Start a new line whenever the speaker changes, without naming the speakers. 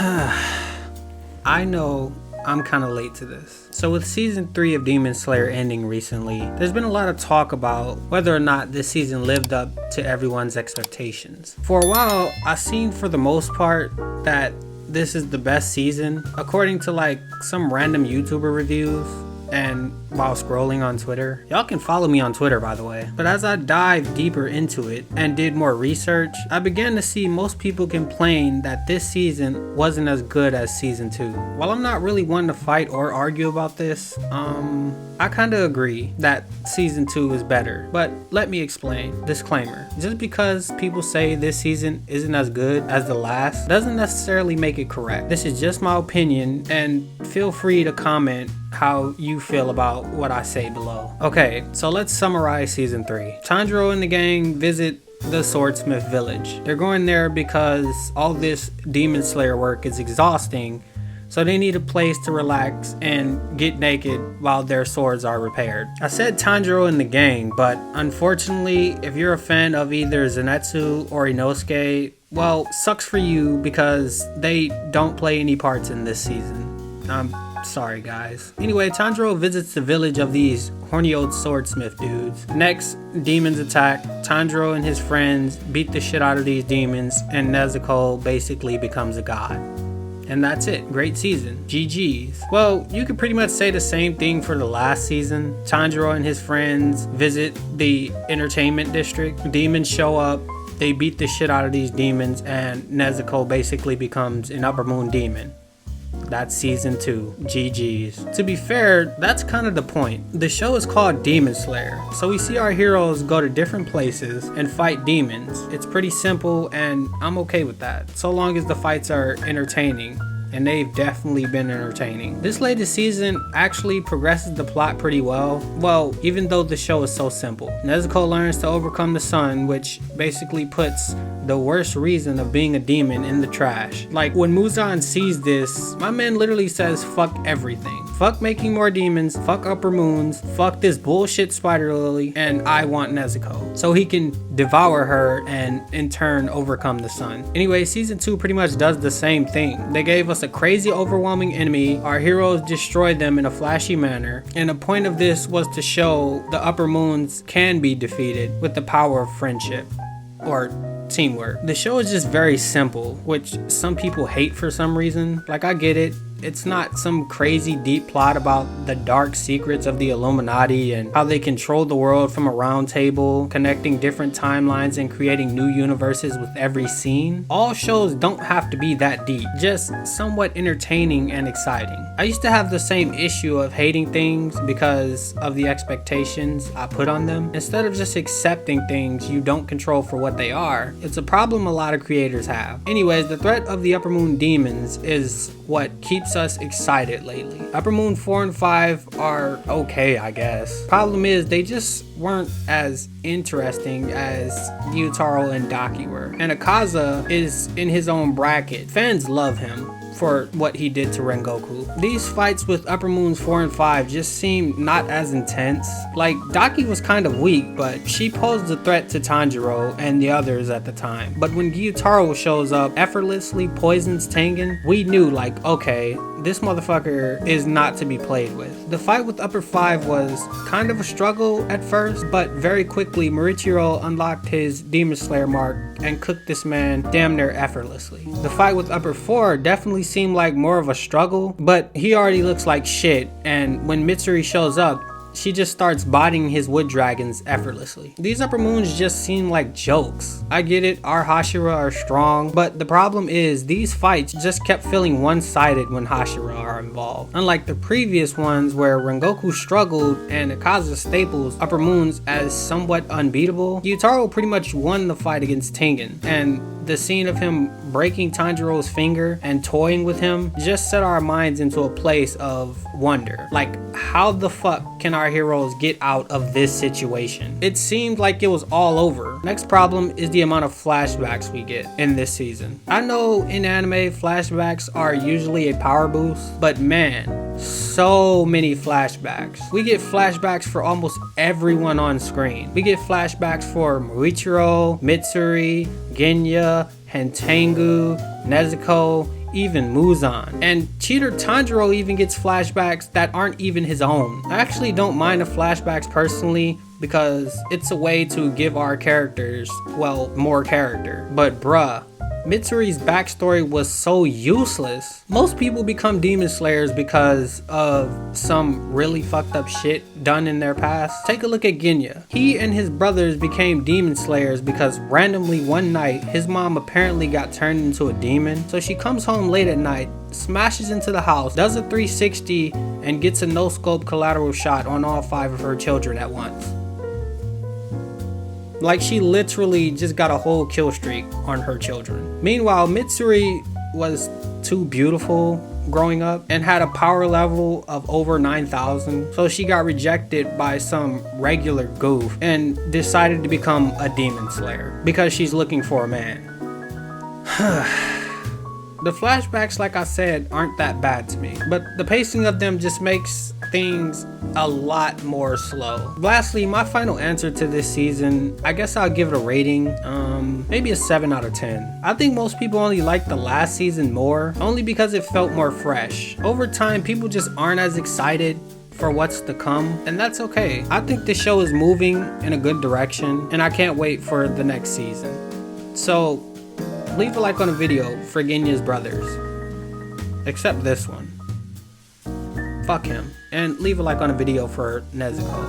I know I'm kind of late to this. So with season 3 of Demon Slayer ending recently, there's been a lot of talk about whether or not this season lived up to everyone's expectations. For a while, I've seen for the most part that this is the best season, according to like some random YouTuber reviews and while scrolling on Twitter. Y'all can follow me on Twitter, by the way. But as I dived deeper into it and did more research, I began to see most people complain that this season wasn't as good as season 2. While I'm not really one to fight or argue about this, I kind of agree that season 2 is better. But let me explain. Disclaimer. Just because people say this season isn't as good as the last doesn't necessarily make it correct. This is just my opinion, and feel free to comment how you feel about what I say below. Okay, so let's summarize season 3. Tanjiro and the gang visit the Swordsmith village. They're going there because all this Demon Slayer work is exhausting, so they need a place to relax and get naked while their swords are repaired. I said Tanjiro and the gang, but unfortunately, if you're a fan of either Zenitsu or Inosuke, well, sucks for you because they don't play any parts in this season. Sorry guys. Anyway, Tanjiro visits the village of these horny old swordsmith dudes. Next, demons attack. Tanjiro and his friends beat the shit out of these demons, and Nezuko basically becomes a god. And that's it. Great season. GG's. Well, you could pretty much say the same thing for the last season. Tanjiro and his friends visit the entertainment district. Demons show up. They beat the shit out of these demons, and Nezuko basically becomes an upper moon demon. That's season 2. GG's. To be fair, that's kind of the point. The show is called Demon Slayer, so we see our heroes go to different places and fight demons. It's pretty simple, and I'm okay with that, so long as the fights are entertaining. And they've definitely been entertaining. This latest season actually progresses the plot pretty well. Well, even though the show is so simple. Nezuko learns to overcome the sun, which basically puts the worst reason of being a demon in the trash. Like when Muzan sees this, my man literally says fuck everything. Fuck making more demons, fuck upper moons, fuck this bullshit spider lily, and I want Nezuko. So he can devour her and in turn overcome the sun. Anyway, season 2 pretty much does the same thing. They gave us a crazy overwhelming enemy. Our heroes destroyed them in a flashy manner. And the point of this was to show the upper moons can be defeated with the power of friendship or teamwork. The show is just very simple, which some people hate for some reason. Like, I get it. It's not some crazy deep plot about the dark secrets of the Illuminati and how they control the world from a round table, connecting different timelines and creating new universes with every scene. All shows don't have to be that deep, just somewhat entertaining and exciting. I used to have the same issue of hating things because of the expectations I put on them. Instead of just accepting things you don't control for what they are, it's a problem a lot of creators have. Anyways, the threat of the upper moon demons is what keeps us excited lately. Upper Moon 4 and 5 are okay, I guess. Problem is, they just weren't as interesting as Gyutaro and Daki were. And Akaza is in his own bracket. Fans love him for what he did to Rengoku. These fights with Upper Moons 4 and 5 just seem not as intense. Like, Daki was kind of weak, but she posed a threat to Tanjiro and the others at the time. But when Gyutaro shows up, effortlessly poisons Tengen, we knew like, okay, this motherfucker is not to be played with. The fight with Upper 5 was kind of a struggle at first, but very quickly Morichiro unlocked his Demon Slayer mark and cooked this man damn near effortlessly. The fight with Upper 4 definitely seemed like more of a struggle, but he already looks like shit, and when Mitsuri shows up, she just starts botting his wood dragons effortlessly. These upper moons just seem like jokes. I get it, our Hashira are strong, but the problem is these fights just kept feeling one-sided when Hashira are involved. Unlike the previous ones where Rengoku struggled and Akaza staples upper moons as somewhat unbeatable, Gyutaro pretty much won the fight against Tengen, and the scene of him breaking Tanjiro's finger and toying with him just set our minds into a place of wonder. Like, how the fuck can our heroes get out of this situation? It seemed like it was all over. Next problem is the amount of flashbacks we get in this season. I know in anime flashbacks are usually a power boost, but man, so many flashbacks. We get flashbacks for almost everyone on screen. We get flashbacks for Morichiro, Mitsuri, Genya, Hentengu, Nezuko, even Muzan. And cheater Tanjiro even gets flashbacks that aren't even his own. I actually don't mind the flashbacks personally, because it's a way to give our characters, well, more character. But bruh, Mitsuri's backstory was so useless. Most people become demon slayers because of some really fucked up shit done in their past. Take a look at Genya. He and his brothers became demon slayers because randomly one night his mom apparently got turned into a demon. So she comes home late at night, smashes into the house, does a 360, and gets a no scope collateral shot on all 5 of her children at once. Like, she literally just got a whole kill streak on her children. Meanwhile, Mitsuri was too beautiful growing up and had a power level of over 9,000. So she got rejected by some regular goof and decided to become a demon slayer because she's looking for a man. The flashbacks, like I said, aren't that bad to me, but the pacing of them just makes things a lot more slow. Lastly, my final answer to this season, I guess I'll give it a rating, maybe a 7 out of 10. I think most people only like the last season more, only because it felt more fresh. Over time, people just aren't as excited for what's to come, and that's okay. I think the show is moving in a good direction, and I can't wait for the next season. So leave a like on the video for Genya's brothers, except this one. Fuck him. And leave a like on the video for Nezuko.